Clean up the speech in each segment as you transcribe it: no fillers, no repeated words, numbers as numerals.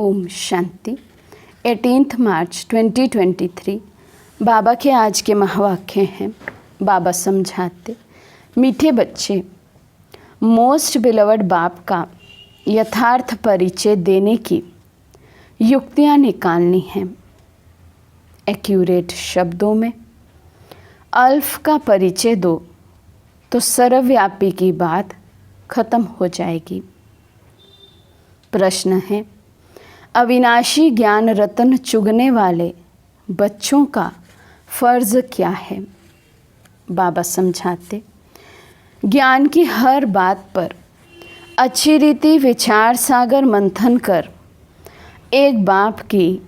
ओम शांति। 18 मार्च 2023 बाबा के आज के महावाक्य हैं। बाबा समझाते, मीठे बच्चे, मोस्ट बिलवड बाप का यथार्थ परिचय देने की युक्तियाँ निकालनी हैं। एक्यूरेट शब्दों में अल्फ का परिचय दो तो सर्वव्यापी की बात खत्म हो जाएगी। प्रश्न है, अविनाशी ज्ञान रत्न चुगने वाले बच्चों का फर्ज क्या है। बाबा समझाते, ज्ञान की हर बात पर अच्छी रीति विचार सागर मंथन कर एक बाप की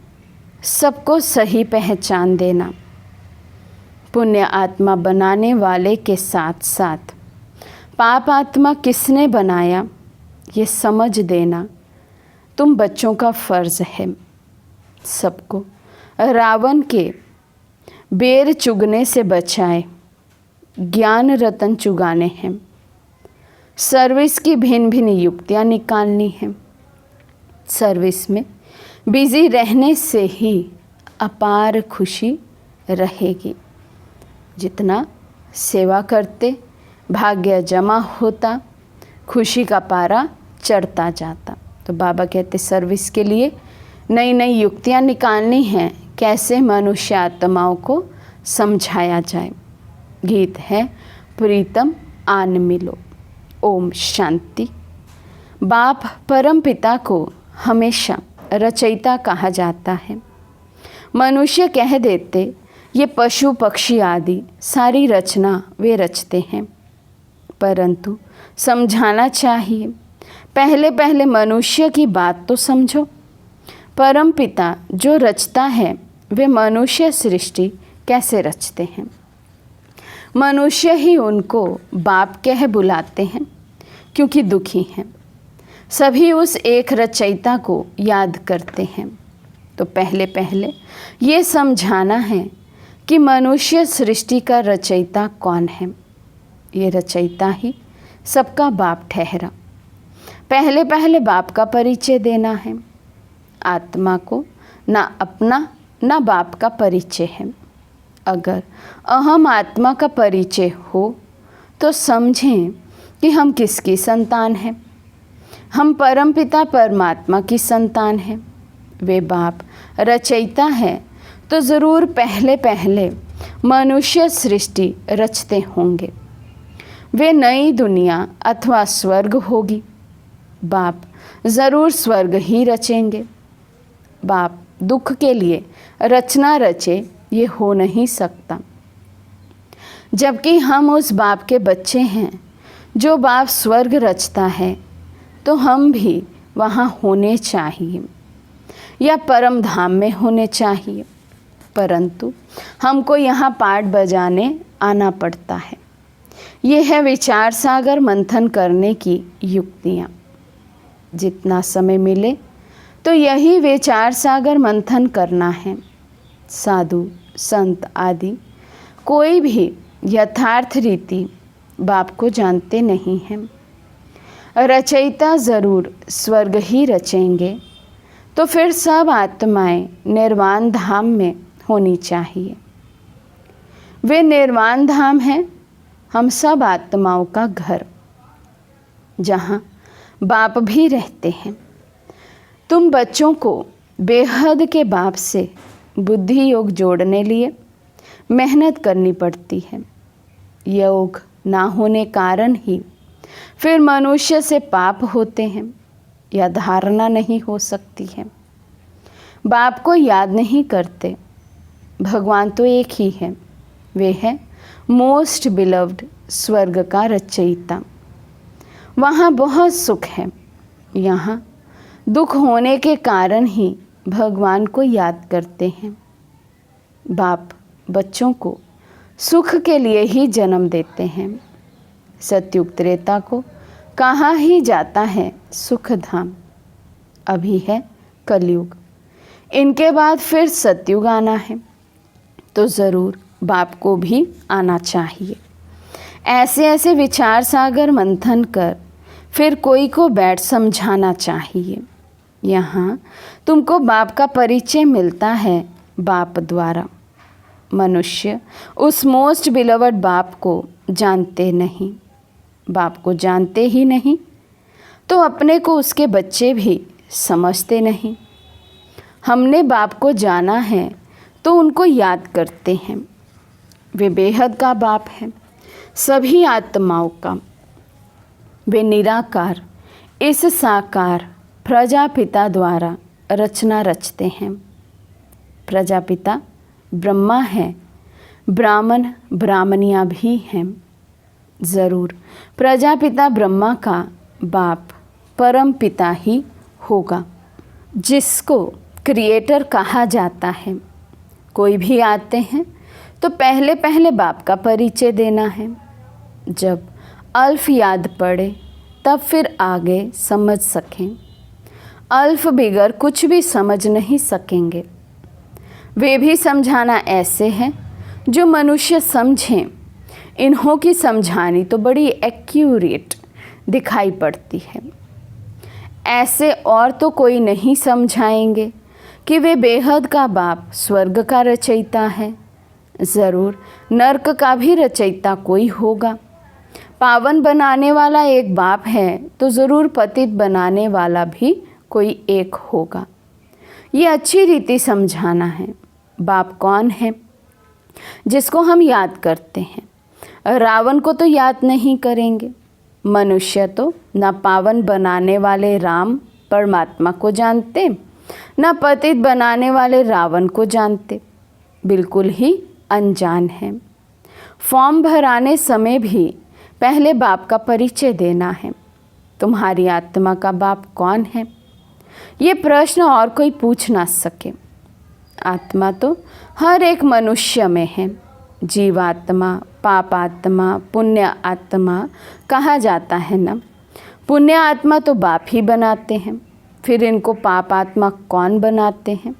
सबको सही पहचान देना, पुण्य आत्मा बनाने वाले के साथ साथ पाप आत्मा किसने बनाया ये समझ देना तुम बच्चों का फ़र्ज़ है। सबको रावण के बेर चुगने से बचाए ज्ञान रतन चुगाने हैं। सर्विस की भिन्न भिन्न युक्तियाँ निकालनी हैं। सर्विस में बिज़ी रहने से ही अपार खुशी रहेगी। जितना सेवा करते भाग्य जमा होता, खुशी का पारा चढ़ता जाता। तो बाबा कहते सर्विस के लिए नई नई युक्तियाँ निकालनी हैं, कैसे मनुष्य आत्माओं को समझाया जाए। गीत है प्रीतम आन मिलो। ओम शांति। बाप परम पिता को हमेशा रचयिता कहा जाता है। मनुष्य कह देते ये पशु पक्षी आदि सारी रचना वे रचते हैं, परंतु समझाना चाहिए पहले पहले मनुष्य की बात तो समझो। परम पिता जो रचता है वे मनुष्य सृष्टि कैसे रचते हैं। मनुष्य ही उनको बाप कह बुलाते हैं क्योंकि दुखी हैं। सभी उस एक रचयिता को याद करते हैं। तो पहले पहले ये समझाना है कि मनुष्य सृष्टि का रचयिता कौन है। ये रचयिता ही सबका बाप ठहरा। पहले पहले बाप का परिचय देना है। आत्मा को ना अपना ना बाप का परिचय है। अगर अहम आत्मा का परिचय हो तो समझें कि हम किसकी संतान हैं। हम परमपिता परमात्मा की संतान हैं। वे बाप रचयिता है तो ज़रूर पहले पहले मनुष्य सृष्टि रचते होंगे। वे नई दुनिया अथवा स्वर्ग होगी। बाप ज़रूर स्वर्ग ही रचेंगे। बाप दुख के लिए रचना रचे ये हो नहीं सकता, जबकि हम उस बाप के बच्चे हैं। जो बाप स्वर्ग रचता है तो हम भी वहाँ होने चाहिए या परम धाम में होने चाहिए, परंतु हमको यहाँ पाठ बजाने आना पड़ता है। ये है विचार सागर मंथन करने की युक्तियाँ। जितना समय मिले तो यही विचार सागर मंथन करना है। साधु संत आदि कोई भी यथार्थ रीति बाप को जानते नहीं हैं। रचयिता ज़रूर स्वर्ग ही रचेंगे तो फिर सब आत्माएं निर्वाण धाम में होनी चाहिए। वे निर्वाण धाम है हम सब आत्माओं का घर, जहाँ बाप भी रहते हैं। तुम बच्चों को बेहद के बाप से बुद्धि योग जोड़ने लिए मेहनत करनी पड़ती है। योग ना होने कारण ही फिर मनुष्य से पाप होते हैं या धारणा नहीं हो सकती है। बाप को याद नहीं करते। भगवान तो एक ही है, वे है मोस्ट बिलव्ड स्वर्ग का रचयिता। वहाँ बहुत सुख है। यहाँ दुख होने के कारण ही भगवान को याद करते हैं। बाप बच्चों को सुख के लिए ही जन्म देते हैं। सतयुग त्रेता को कहाँ ही जाता है सुख धाम। अभी है कलयुग, इनके बाद फिर सतयुग आना है, तो ज़रूर बाप को भी आना चाहिए। ऐसे ऐसे विचार सागर मंथन कर फिर कोई को बैठ समझाना चाहिए। यहाँ तुमको बाप का परिचय मिलता है बाप द्वारा। मनुष्य उस मोस्ट बिलवड बाप को जानते नहीं। बाप को जानते ही नहीं तो अपने को उसके बच्चे भी समझते नहीं। हमने बाप को जाना है तो उनको याद करते हैं। वे बेहद का बाप है, सभी आत्माओं का। वे निराकार इस साकार प्रजापिता द्वारा रचना रचते हैं। प्रजापिता ब्रह्मा है, ब्राह्मण ब्राह्मणियाँ भी हैं। ज़रूर प्रजापिता ब्रह्मा का बाप परम पिता ही होगा, जिसको क्रिएटर कहा जाता है। कोई भी आते हैं तो पहले पहले बाप का परिचय देना है। जब अल्फ याद पड़े तब फिर आगे समझ सकें। अल्फ बिगर कुछ भी समझ नहीं सकेंगे। वे भी समझाना ऐसे है जो मनुष्य समझें। इन्हों की समझानी तो बड़ी एक्यूरेट दिखाई पड़ती है। ऐसे और तो कोई नहीं समझाएंगे कि वे बेहद का बाप स्वर्ग का रचयिता है। ज़रूर नर्क का भी रचयिता कोई होगा। पावन बनाने वाला एक बाप है तो ज़रूर पतित बनाने वाला भी कोई एक होगा। ये अच्छी रीति समझाना है। बाप कौन है जिसको हम याद करते हैं। रावण को तो याद नहीं करेंगे। मनुष्य तो न पावन बनाने वाले राम परमात्मा को जानते, न पतित बनाने वाले रावण को जानते। बिल्कुल ही अनजान है। फॉर्म भराने समय भी पहले बाप का परिचय देना है। तुम्हारी आत्मा का बाप कौन है? ये प्रश्न और कोई पूछ ना सके। आत्मा तो हर एक मनुष्य में है। जीवात्मा, पापात्मा, पुण्य आत्मा कहा जाता है ना। पुण्य आत्मा तो बाप ही बनाते हैं, फिर इनको पाप आत्मा कौन बनाते हैं?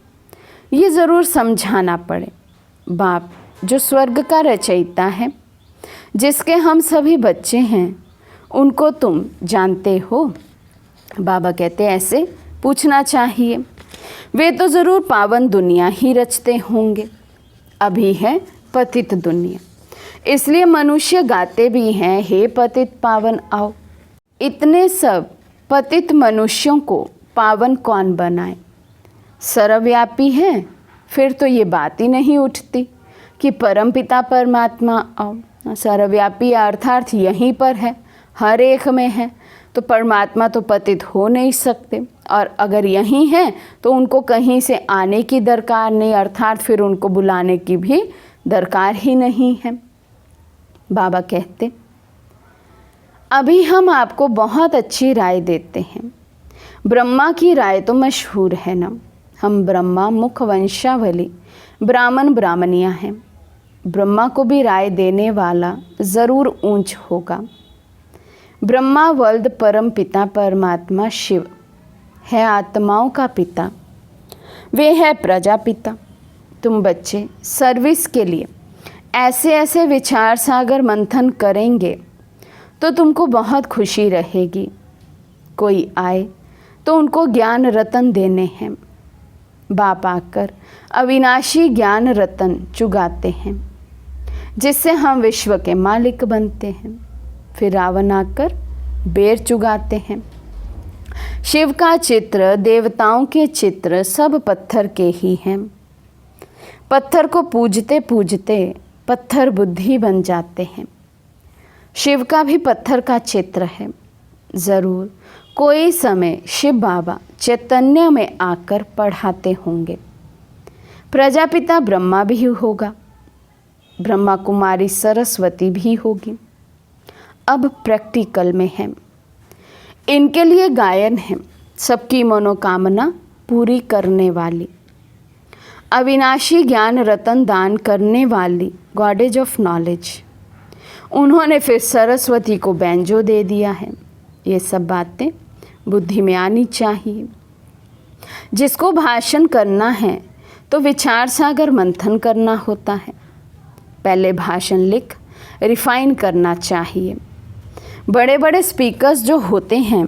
ये ज़रूर समझाना पड़े। बाप जो स्वर्ग का रचयिता है, जिसके हम सभी बच्चे हैं, उनको तुम जानते हो? बाबा कहते ऐसे पूछना चाहिए। वे तो ज़रूर पावन दुनिया ही रचते होंगे। अभी है पतित दुनिया, इसलिए मनुष्य गाते भी हैं, हे पतित पावन आओ। इतने सब पतित मनुष्यों को पावन कौन बनाए? सर्वव्यापी है, फिर तो ये बात ही नहीं उठती कि परमपिता परमात्मा आओ। सर्वव्यापी अर्थात यहीं पर है, हर एक में है, तो परमात्मा तो पतित हो नहीं सकते। और अगर यहीं हैं तो उनको कहीं से आने की दरकार नहीं, अर्थात फिर उनको बुलाने की भी दरकार ही नहीं है। बाबा कहते अभी हम आपको बहुत अच्छी राय देते हैं। ब्रह्मा की राय तो मशहूर है ना। हम ब्रह्मा मुख वंशावली ब्राह्मण ब्राह्मणियाँ हैं। ब्रह्मा को भी राय देने वाला ज़रूर ऊंच होगा। ब्रह्मा वल्द परम पिता परमात्मा शिव है, आत्माओं का पिता। वे है प्रजापिता। तुम बच्चे सर्विस के लिए ऐसे ऐसे विचार सागर मंथन करेंगे तो तुमको बहुत खुशी रहेगी। कोई आए तो उनको ज्ञान रतन देने हैं। बाप आकर अविनाशी ज्ञान रतन चुगाते हैं, जिससे हम विश्व के मालिक बनते हैं। फिर रावण आकर बेर चुगाते हैं। शिव का चित्र, देवताओं के चित्र सब पत्थर के ही हैं। पत्थर को पूजते पूजते पत्थर बुद्धि बन जाते हैं। शिव का भी पत्थर का चित्र है। ज़रूर कोई समय शिव बाबा चैतन्य में आकर पढ़ाते होंगे। प्रजापिता ब्रह्मा भी होगा, ब्रह्मा कुमारी सरस्वती भी होगी। अब प्रैक्टिकल में है। इनके लिए गायन है, सबकी मनोकामना पूरी करने वाली, अविनाशी ज्ञान रतन दान करने वाली गॉडेज ऑफ नॉलेज। उन्होंने फिर सरस्वती को बैंजो दे दिया है। ये सब बातें बुद्धि में आनी चाहिए। जिसको भाषण करना है तो विचार सागर मंथन करना होता है। पहले भाषण लिख रिफाइन करना चाहिए। बड़े बड़े स्पीकर्स जो होते हैं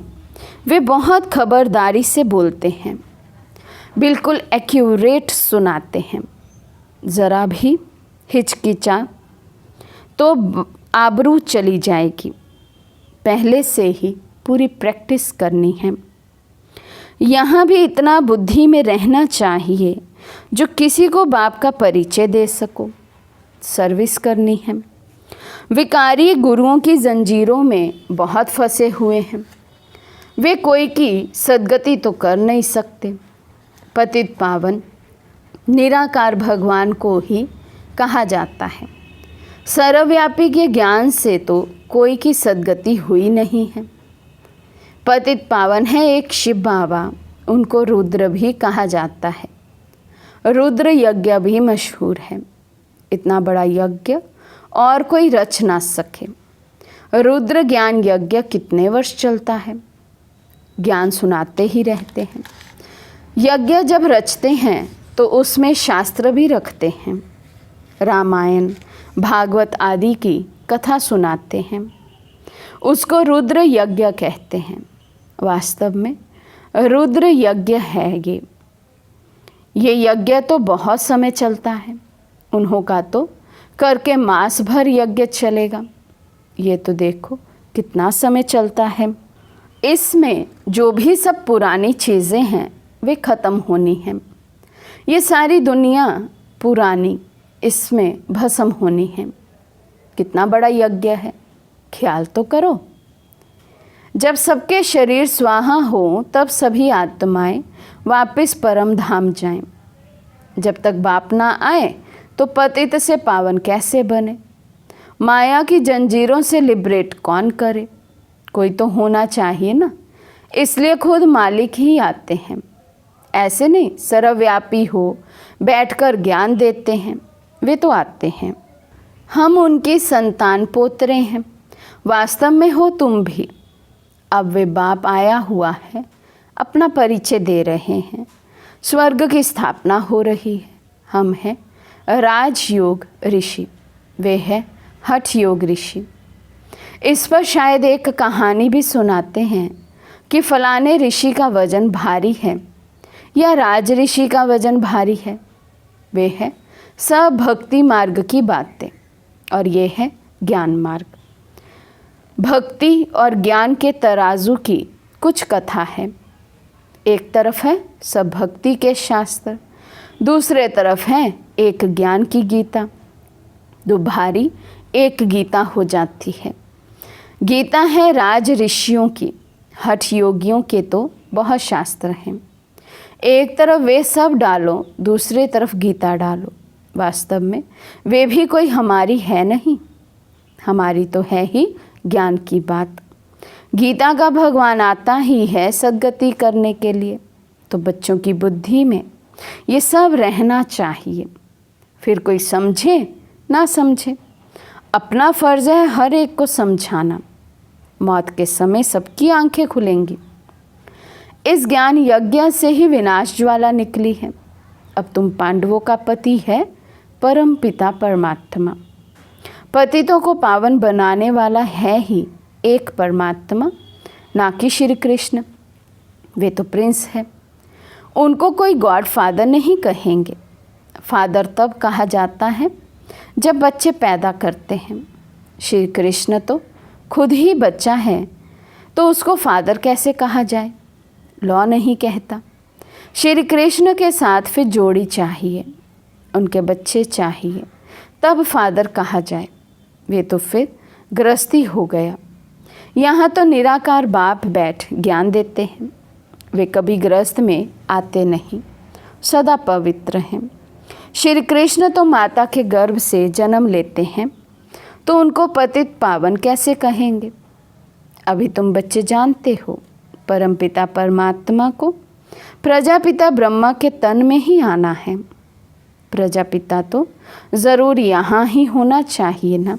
वे बहुत खबरदारी से बोलते हैं, बिल्कुल एक्यूरेट सुनाते हैं। ज़रा भी हिचकिचा तो आबरू चली जाएगी। पहले से ही पूरी प्रैक्टिस करनी है। यहाँ भी इतना बुद्धि में रहना चाहिए जो किसी को बाप का परिचय दे सको। सर्विस करनी है। विकारी गुरुओं की जंजीरों में बहुत फंसे हुए हैं। वे कोई की सद्गति तो कर नहीं सकते। पतित पावन निराकार भगवान को ही कहा जाता है। सर्वव्यापी के ज्ञान से तो कोई की सद्गति हुई नहीं है। पतित पावन है एक शिव बाबा, उनको रुद्र भी कहा जाता है। रुद्र यज्ञ भी मशहूर है। इतना बड़ा यज्ञ और कोई रच ना सके। रुद्र ज्ञान यज्ञ कितने वर्ष चलता है। ज्ञान सुनाते ही रहते हैं। यज्ञ जब रचते हैं तो उसमें शास्त्र भी रखते हैं। रामायण भागवत आदि की कथा सुनाते हैं। उसको रुद्र यज्ञ कहते हैं। वास्तव में रुद्र यज्ञ है ये यज्ञ तो बहुत समय चलता है। उन्हों का तो करके मास भर यज्ञ चलेगा। ये तो देखो कितना समय चलता है। इसमें जो भी सब पुरानी चीज़ें हैं वे ख़त्म होनी हैं। ये सारी दुनिया पुरानी इसमें भस्म होनी है। कितना बड़ा यज्ञ है, ख्याल तो करो। जब सबके शरीर स्वाहा हो तब सभी आत्माएं वापस परम धाम जाएं। जब तक बाप ना आए तो पतित से पावन कैसे बने। माया की जंजीरों से लिबरेट कौन करे। कोई तो होना चाहिए ना। इसलिए खुद मालिक ही आते हैं। ऐसे नहीं सर्वव्यापी हो बैठकर ज्ञान देते हैं, वे तो आते हैं। हम उनके संतान पोतरे हैं। वास्तव में हो तुम भी। अब वे बाप आया हुआ है, अपना परिचय दे रहे हैं। स्वर्ग की स्थापना हो रही है। हम हैं राजयोग ऋषि, वे हैं हठ योग ऋषि। इस पर शायद एक कहानी भी सुनाते हैं कि फलाने ऋषि का वजन भारी है या राज ऋषि का वजन भारी है। वे है सब भक्ति मार्ग की बातें और ये है ज्ञान मार्ग। भक्ति और ज्ञान के तराजू की कुछ कथा है। एक तरफ है सब भक्ति के शास्त्र, दूसरे तरफ है एक ज्ञान की गीता। दो भारी एक गीता हो जाती है। गीता है राज ऋषियों की, हठ योगियों के तो बहुत शास्त्र हैं। एक तरफ वे सब डालो, दूसरे तरफ गीता डालो। वास्तव में वे भी कोई हमारी है नहीं। हमारी तो है ही ज्ञान की बात। गीता का भगवान आता ही है सद्गति करने के लिए। तो बच्चों की बुद्धि में ये सब रहना चाहिए। फिर कोई समझे ना समझे, अपना फ़र्ज़ है हर एक को समझाना। मौत के समय सबकी आंखें खुलेंगी। इस ज्ञान यज्ञ से ही विनाश ज्वाला निकली है। अब तुम पांडवों का पति है परम पिता परमात्मा। पतितों को पावन बनाने वाला है ही एक परमात्मा, ना कि श्री कृष्ण। वे तो प्रिंस है। उनको कोई गॉड फादर नहीं कहेंगे। फादर तब कहा जाता है जब बच्चे पैदा करते हैं। श्री कृष्ण तो खुद ही बच्चा है, तो उसको फादर कैसे कहा जाए। लॉ नहीं कहता। श्री कृष्ण के साथ फिर जोड़ी चाहिए, उनके बच्चे चाहिए, तब फादर कहा जाए। वे तो फिर गृहस्थी हो गया। यहाँ तो निराकार बाप बैठ ज्ञान देते हैं। वे कभी गृहस्थ में आते नहीं, सदा पवित्र हैं। श्री कृष्ण तो माता के गर्भ से जन्म लेते हैं, तो उनको पतित पावन कैसे कहेंगे। अभी तुम बच्चे जानते हो परमपिता परमात्मा को प्रजापिता ब्रह्मा के तन में ही आना है। प्रजापिता तो ज़रूर यहाँ ही होना चाहिए ना।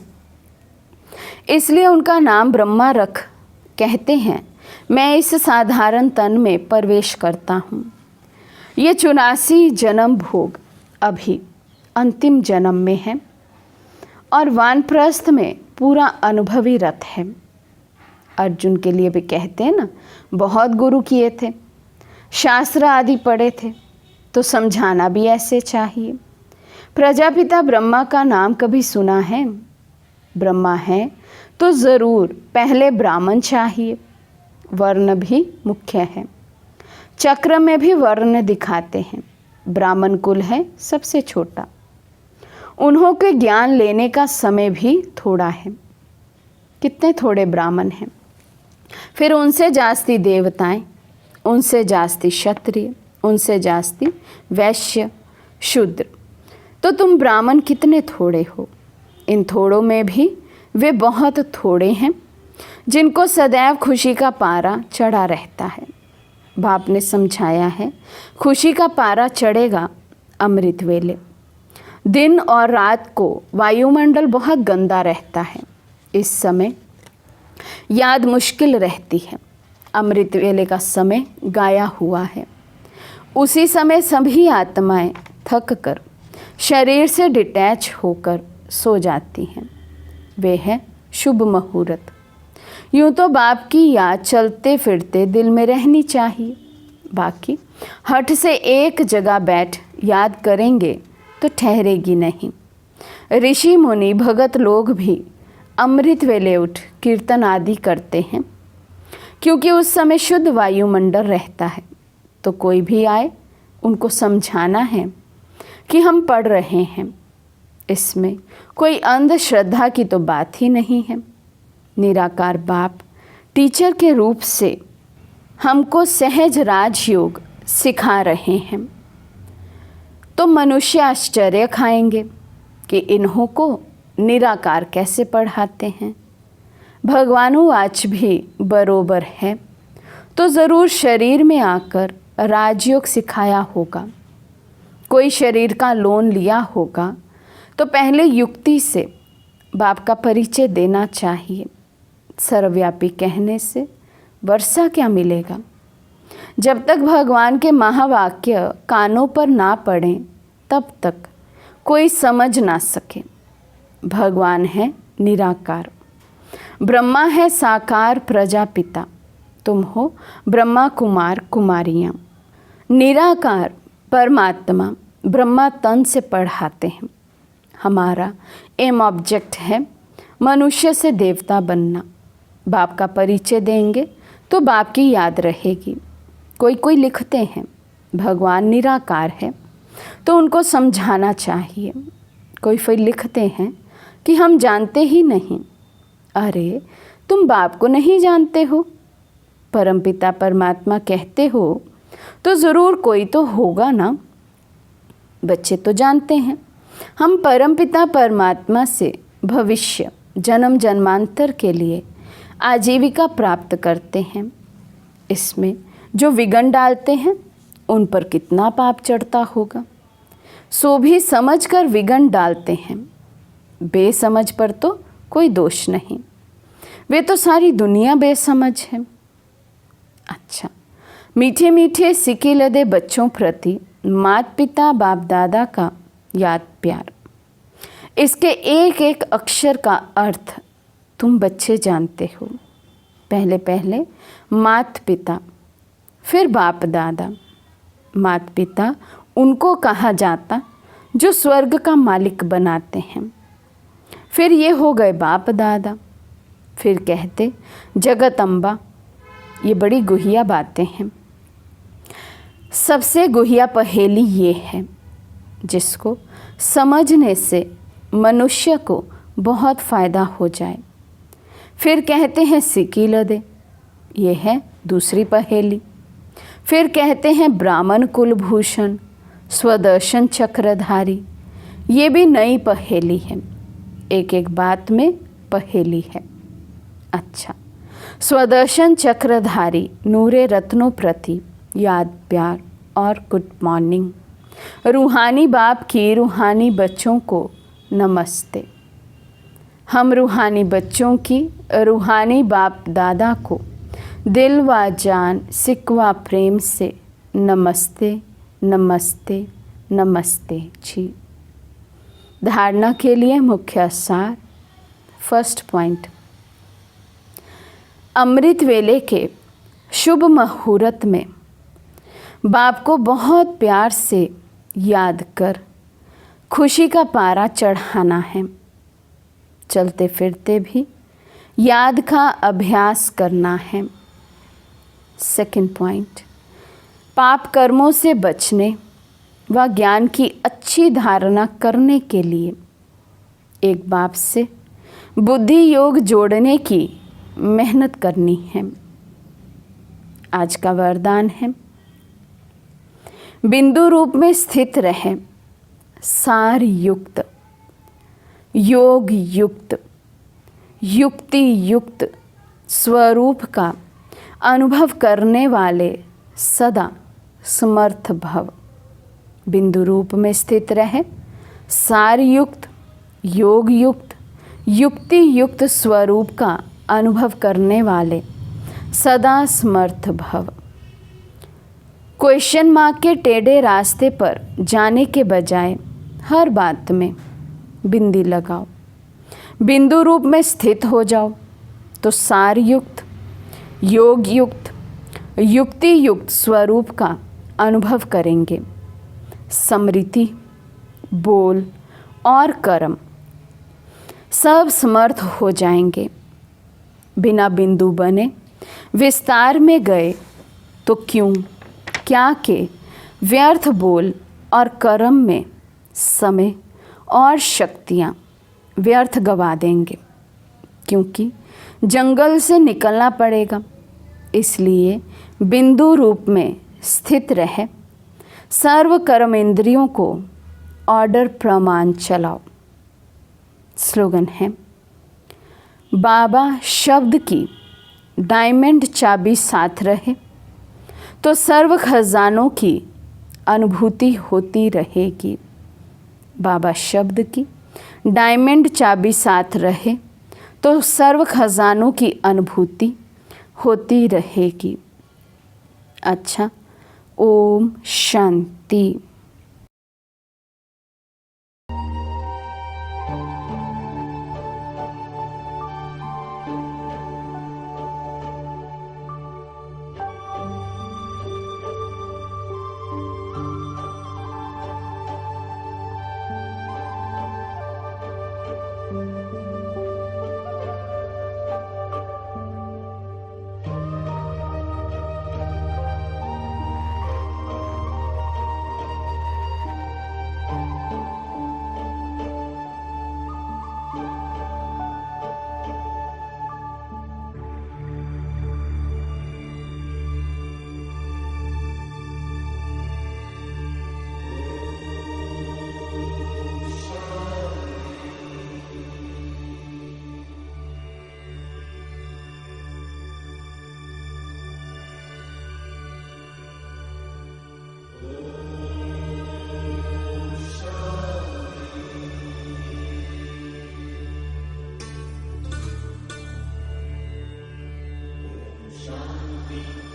इसलिए उनका नाम ब्रह्मा रख कहते हैं मैं इस साधारण तन में प्रवेश करता हूँ। ये 84 जन्म भोग अभी अंतिम जन्म में है और वानप्रस्थ में पूरा अनुभवी रथ है। अर्जुन के लिए भी कहते हैं ना, बहुत गुरु किए थे, शास्त्र आदि पढ़े थे, तो समझाना भी ऐसे चाहिए। प्रजापिता ब्रह्मा का नाम कभी सुना है? ब्रह्मा है तो ज़रूर पहले ब्राह्मण चाहिए। वर्ण भी मुख्य है। चक्र में भी वर्ण दिखाते हैं। ब्राह्मण कुल है सबसे छोटा। उन्हों के ज्ञान लेने का समय भी थोड़ा है। कितने थोड़े ब्राह्मण हैं। फिर उनसे जास्ती देवताएं, उनसे जास्ती क्षत्रिय, उनसे जास्ती वैश्य, शूद्र। तो तुम ब्राह्मण कितने थोड़े हो। इन थोड़ों में भी वे बहुत थोड़े हैं जिनको सदैव खुशी का पारा चढ़ा रहता है। बाप ने समझाया है, खुशी का पारा चढ़ेगा अमृत वेले। दिन और रात को वायुमंडल बहुत गंदा रहता है। इस समय याद मुश्किल रहती है। अमृत वेले का समय गाया हुआ है। उसी समय सभी आत्माएं थक कर शरीर से डिटैच होकर सो जाती हैं। वे है शुभ मुहूर्त। यूँ तो बाप की याद चलते फिरते दिल में रहनी चाहिए। बाकी हठ से एक जगह बैठ याद करेंगे तो ठहरेगी नहीं। ऋषि मुनि भगत लोग भी अमृत वेले उठ कीर्तन आदि करते हैं, क्योंकि उस समय शुद्ध वायुमंडल रहता है। तो कोई भी आए उनको समझाना है कि हम पढ़ रहे हैं। इसमें कोई अंधश्रद्धा की तो बात ही नहीं है। निराकार बाप टीचर के रूप से हमको सहज राजयोग सिखा रहे हैं। तो मनुष्य आश्चर्य खाएंगे कि इन्हों को निराकार कैसे पढ़ाते हैं। भगवानुवाच भी बरोबर है, तो ज़रूर शरीर में आकर राजयोग सिखाया होगा। कोई शरीर का लोन लिया होगा तो पहले युक्ति से बाप का परिचय देना चाहिए। सर्वव्यापी कहने से वर्षा क्या मिलेगा। जब तक भगवान के महावाक्य कानों पर ना पड़ें तब तक कोई समझ ना सके। भगवान है निराकार, ब्रह्मा है साकार प्रजापिता, तुम हो ब्रह्मा कुमार कुमारियाँ। निराकार परमात्मा ब्रह्मा तन से पढ़ाते हैं। हमारा एम ऑब्जेक्ट है मनुष्य से देवता बनना। बाप का परिचय देंगे तो बाप की याद रहेगी। कोई लिखते हैं भगवान निराकार है, तो उनको समझाना चाहिए। कोई लिखते हैं कि हम जानते ही नहीं। अरे तुम बाप को नहीं जानते हो, परमपिता परमात्मा कहते हो तो ज़रूर कोई तो होगा ना। बच्चे तो जानते हैं हम परमपिता परमात्मा से भविष्य जन्म जन्मांतर के लिए आजीविका प्राप्त करते हैं। इसमें जो विघ्न डालते हैं उन पर कितना पाप चढ़ता होगा। सो भी समझकर विघ्न डालते हैं। बेसमझ पर तो कोई दोष नहीं। वे तो सारी दुनिया बेसमझ है। अच्छा, मीठे मीठे सिके लदे बच्चों प्रति माता पिता बाप दादा का याद प्यार। इसके एक एक अक्षर का अर्थ तुम बच्चे जानते हो। पहले पहले माता पिता, फिर बाप दादा। माता पिता उनको कहा जाता जो स्वर्ग का मालिक बनाते हैं। फिर ये हो गए बाप दादा। फिर कहते जगत अम्बा। ये बड़ी गुहिया बातें हैं। सबसे गुहिया पहेली ये है जिसको समझने से मनुष्य को बहुत फ़ायदा हो जाए। फिर कहते हैं सिकी लदे। ये है दूसरी पहेली। फिर कहते हैं ब्राह्मण कुलभूषण स्वदर्शन चक्रधारी। ये भी नई पहेली है। एक एक बात में पहेली है। अच्छा, स्वदर्शन चक्रधारी नूरे रत्नों प्रति याद प्यार और गुड मॉर्निंग। रूहानी बाप की रूहानी बच्चों को नमस्ते। हम रूहानी बच्चों की रूहानी बाप दादा को दिल व जान सिकवा प्रेम से नमस्ते नमस्ते नमस्ते जी। धारणा के लिए मुख्य सार। फर्स्ट पॉइंट, अमृत वेले के शुभ मुहूर्त में बाप को बहुत प्यार से याद कर खुशी का पारा चढ़ाना है। चलते फिरते भी याद का अभ्यास करना है। सेकंड पॉइंट, पाप कर्मों से बचने व ज्ञान की अच्छी धारणा करने के लिए एक बाप से बुद्धि योग जोड़ने की मेहनत करनी है। आज का वरदान है, बिंदु रूप में स्थित रहे सार युक्त, योग युक्त, युक्ति युक्त स्वरूप का अनुभव करने वाले सदा समर्थ भव। बिंदु रूप में स्थित रहे सार युक्त, योग युक्त, युक्ति युक्त स्वरूप का अनुभव करने वाले सदा समर्थ भव। क्वेश्चन मार्क के टेढ़े रास्ते पर जाने के बजाय हर बात में बिंदी लगाओ। बिंदु रूप में स्थित हो जाओ तो सार युक्त, योग युक्त, युक्ति युक्त स्वरूप का अनुभव करेंगे। स्मृति, बोल और कर्म सब समर्थ हो जाएंगे। बिना बिंदु बने विस्तार में गए तो क्यों क्या के व्यर्थ बोल और कर्म में समय और शक्तियाँ व्यर्थ गवा देंगे, क्योंकि जंगल से निकलना पड़ेगा। इसलिए बिंदु रूप में स्थित रहे सर्व कर्म इंद्रियों को ऑर्डर प्रमाण चलाओ। स्लोगन है, बाबा शब्द की डायमंड चाबी साथ रहे तो सर्व खजानों की अनुभूति होती रहेगी। बाबा शब्द की डायमंड चाबी साथ रहे तो सर्व खजानों की अनुभूति होती रहेगी। अच्छा, ओम शांति। Shanti.